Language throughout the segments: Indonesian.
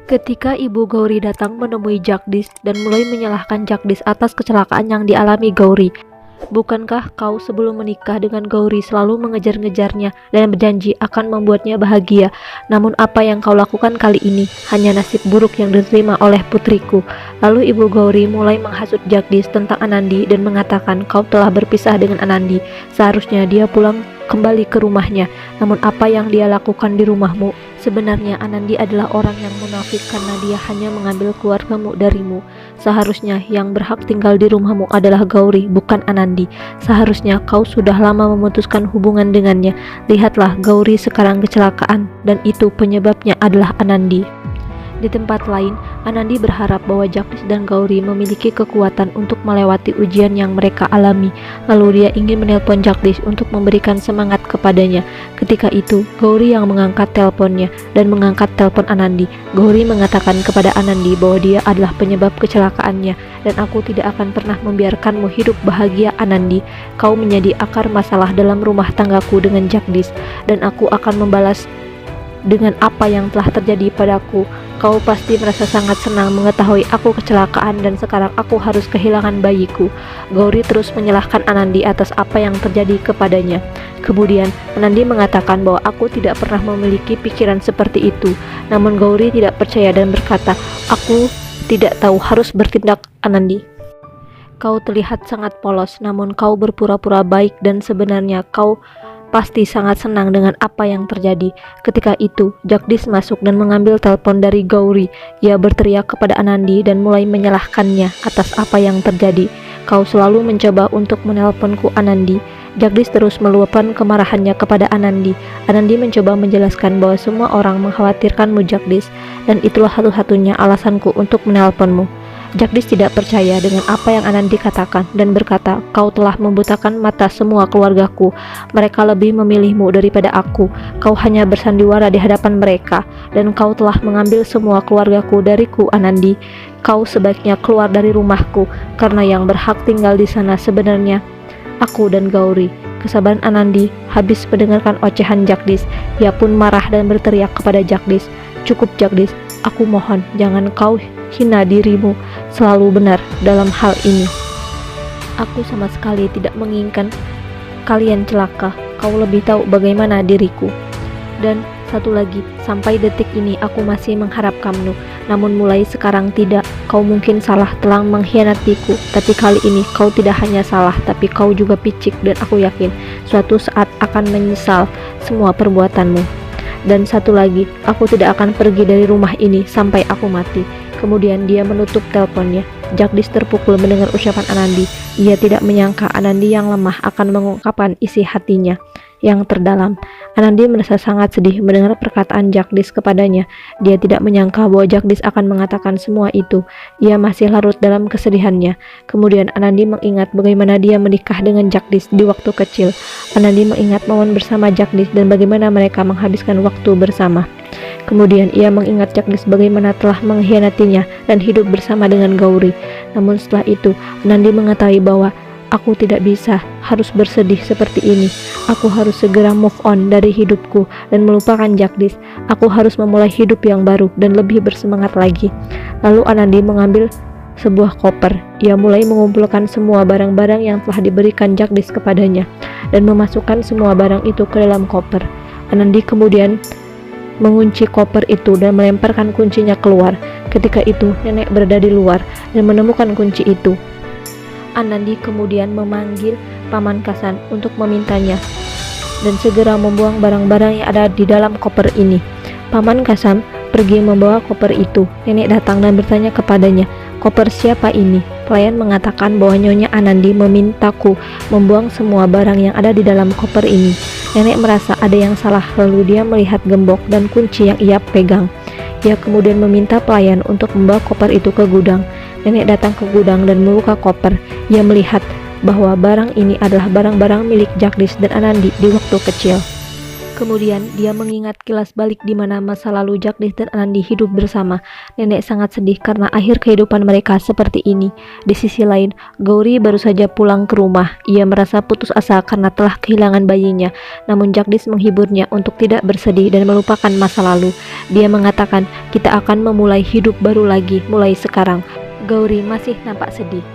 Ketika Ibu Gauri datang menemui Jagdish dan mulai menyalahkan Jagdish atas kecelakaan yang dialami Gauri. Bukankah kau sebelum menikah dengan Gauri selalu mengejar-ngejarnya dan berjanji akan membuatnya bahagia? Namun apa yang kau lakukan kali ini hanya nasib buruk yang diterima oleh putriku. Lalu Ibu Gauri mulai menghasut Jagdish tentang Anandi dan mengatakan kau telah berpisah dengan Anandi. Seharusnya dia pulang kembali ke rumahnya. Namun apa yang dia lakukan di rumahmu? Sebenarnya Anandi adalah orang yang munafik karena dia hanya mengambil keluargamu darimu. Seharusnya yang berhak tinggal di rumahmu adalah Gauri, bukan Anandi. Seharusnya kau sudah lama memutuskan hubungan dengannya. Lihatlah Gauri sekarang kecelakaan dan itu penyebabnya adalah Anandi. Di tempat lain, Anandi berharap bahwa Jagdish dan Gauri memiliki kekuatan untuk melewati ujian yang mereka alami. Lalu dia ingin menelpon Jagdish untuk memberikan semangat kepadanya. Ketika itu, Gauri yang mengangkat teleponnya dan mengangkat telepon Anandi. Gauri mengatakan kepada Anandi bahwa dia adalah penyebab kecelakaannya dan aku tidak akan pernah membiarkanmu hidup bahagia Anandi. Kau menjadi akar masalah dalam rumah tanggaku dengan Jagdish dan aku akan membalas dengan apa yang telah terjadi padaku. Kau pasti merasa sangat senang mengetahui aku kecelakaan dan sekarang aku harus kehilangan bayiku. Gauri terus menyalahkan Anandi atas apa yang terjadi kepadanya. Kemudian Anandi mengatakan bahwa aku tidak pernah memiliki pikiran seperti itu. Namun Gauri tidak percaya dan berkata, aku tidak tahu harus bertindak Anandi. Kau terlihat sangat polos, namun kau berpura-pura baik dan sebenarnya kau pasti sangat senang dengan apa yang terjadi. Ketika itu, Jagdish masuk dan mengambil telepon dari Gauri. Ia berteriak kepada Anandi dan mulai menyalahkannya atas apa yang terjadi. Kau selalu mencoba untuk menelponku Anandi. Jagdish terus meluapkan kemarahannya kepada Anandi. Anandi mencoba menjelaskan bahwa semua orang mengkhawatirkanmu Jagdish dan itulah satu-satunya alasanku untuk menelponmu. Jagdish tidak percaya dengan apa yang Anandi katakan dan berkata, kau telah membutakan mata semua keluargaku. Mereka lebih memilihmu daripada aku. Kau hanya bersandiwara di hadapan mereka dan kau telah mengambil semua keluargaku dariku Anandi. Kau sebaiknya keluar dari rumahku karena yang berhak tinggal di sana sebenarnya aku dan Gauri. Kesabaran Anandi habis mendengarkan ocehan Jagdish. Ia pun marah dan berteriak kepada Jagdish, cukup Jagdish, aku mohon jangan kau hina dirimu selalu benar dalam hal ini. Aku sama sekali tidak menginginkan kalian celaka. Kau lebih tahu bagaimana diriku. Dan satu lagi, sampai detik ini aku masih mengharapkanmu. Namun mulai sekarang tidak. Kau mungkin salah telah mengkhianatiku, tapi kali ini kau tidak hanya salah, tapi kau juga picik dan aku yakin suatu saat akan menyesal semua perbuatanmu. Dan satu lagi, aku tidak akan pergi dari rumah ini sampai aku mati. Kemudian dia menutup teleponnya. Jagdish terpukul mendengar ucapan Anandi. Ia tidak menyangka Anandi yang lemah akan mengungkapkan isi hatinya yang terdalam. Anandi merasa sangat sedih mendengar perkataan Jagdish kepadanya. Dia tidak menyangka bahwa Jagdish akan mengatakan semua itu. Ia masih larut dalam kesedihannya. Kemudian Anandi mengingat bagaimana dia menikah dengan Jagdish di waktu kecil. Anandi mengingat momen bersama Jagdish dan bagaimana mereka menghabiskan waktu bersama. Kemudian ia mengingat Jagdish bagaimana telah mengkhianatinya dan hidup bersama dengan Gauri. Namun setelah itu, Anandi mengetahui bahwa aku tidak bisa harus bersedih seperti ini. Aku harus segera move on dari hidupku dan melupakan Jagdish. Aku harus memulai hidup yang baru dan lebih bersemangat lagi. Lalu Anandi mengambil sebuah koper. Ia mulai mengumpulkan semua barang-barang yang telah diberikan Jagdish kepadanya dan memasukkan semua barang itu ke dalam koper. Anandi kemudian mengunci koper itu dan melemparkan kuncinya keluar. Ketika itu nenek berada di luar dan menemukan kunci itu. Anandi kemudian memanggil Paman Kasan untuk memintanya dan segera membuang barang-barang yang ada di dalam koper ini. Paman Kasan pergi membawa koper itu. Nenek datang dan bertanya kepadanya, koper siapa ini? Pelayan mengatakan bahwa Nyonya Anandi memintaku membuang semua barang yang ada di dalam koper ini. Nenek merasa ada yang salah, lalu dia melihat gembok dan kunci yang ia pegang. Ia kemudian meminta pelayan untuk membawa koper itu ke gudang. Nenek datang ke gudang dan membuka koper. Ia melihat bahwa barang ini adalah barang-barang milik Jagdish dan Anandi di waktu kecil. Kemudian dia mengingat kilas balik di mana masa lalu Jagdish dan Anandi hidup bersama. Nenek sangat sedih karena akhir kehidupan mereka seperti ini. Di sisi lain, Gauri baru saja pulang ke rumah. Ia merasa putus asa karena telah kehilangan bayinya. Namun Jagdish menghiburnya untuk tidak bersedih dan melupakan masa lalu. Dia mengatakan, kita akan memulai hidup baru lagi mulai sekarang. Gauri masih nampak sedih.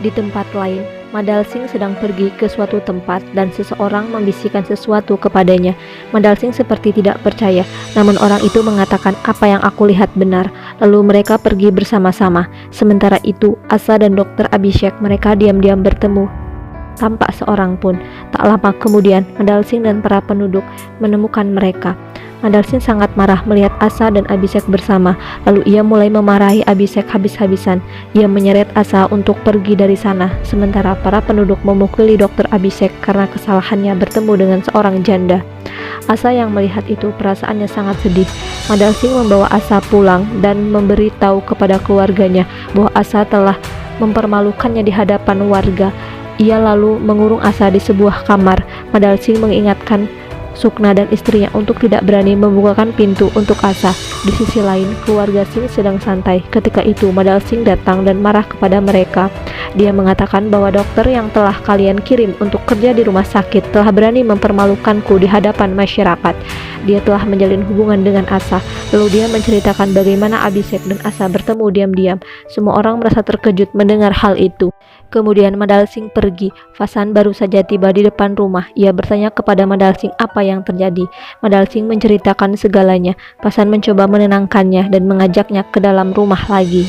Di tempat lain, Madal Singh sedang pergi ke suatu tempat dan seseorang membisikkan sesuatu kepadanya. Madal Singh seperti tidak percaya, namun orang itu mengatakan apa yang aku lihat benar. Lalu mereka pergi bersama-sama. Sementara itu, Asa dan Dr. Abhishek mereka diam-diam bertemu tanpa seorang pun. Tak lama kemudian, Madal Singh dan para penduduk menemukan mereka. Madal Singh sangat marah melihat Asa dan Abhishek bersama. Lalu ia mulai memarahi Abhishek habis-habisan. Ia menyeret Asa untuk pergi dari sana. Sementara para penduduk memukuli Dr. Abhishek karena kesalahannya bertemu dengan seorang janda. Asa yang melihat itu perasaannya sangat sedih. Madal Singh membawa Asa pulang dan memberitahu kepada keluarganya bahwa Asa telah mempermalukannya di hadapan warga. Ia lalu mengurung Asa di sebuah kamar. Madal Singh mengingatkan Sukna dan istrinya untuk tidak berani membukakan pintu untuk Asa. Di sisi lain, keluarga Singh sedang santai. Ketika itu, Madal Singh datang dan marah kepada mereka. Dia mengatakan bahwa dokter yang telah kalian kirim untuk kerja di rumah sakit telah berani mempermalukanku di hadapan masyarakat. Dia telah menjalin hubungan dengan Asa. Lalu dia menceritakan bagaimana Abhishek dan Asa bertemu diam-diam. Semua orang merasa terkejut mendengar hal itu. Kemudian Madal Singh pergi. Fasan baru saja tiba di depan rumah. Ia bertanya kepada Madal Singh apa yang terjadi. Madal Singh menceritakan segalanya. Fasan mencoba menenangkannya dan mengajaknya ke dalam rumah lagi.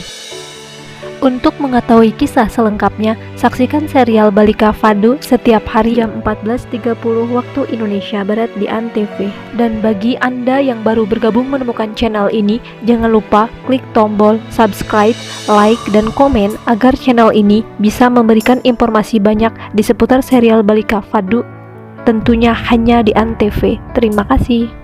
Untuk mengetahui kisah selengkapnya, saksikan serial Balika Fado setiap hari jam 14.30 waktu Indonesia Barat di ANTV. Dan bagi Anda yang baru bergabung menemukan channel ini, jangan lupa klik tombol subscribe, like, dan komen agar channel ini bisa memberikan informasi banyak di seputar serial Balika Fado, tentunya hanya di ANTV. Terima kasih.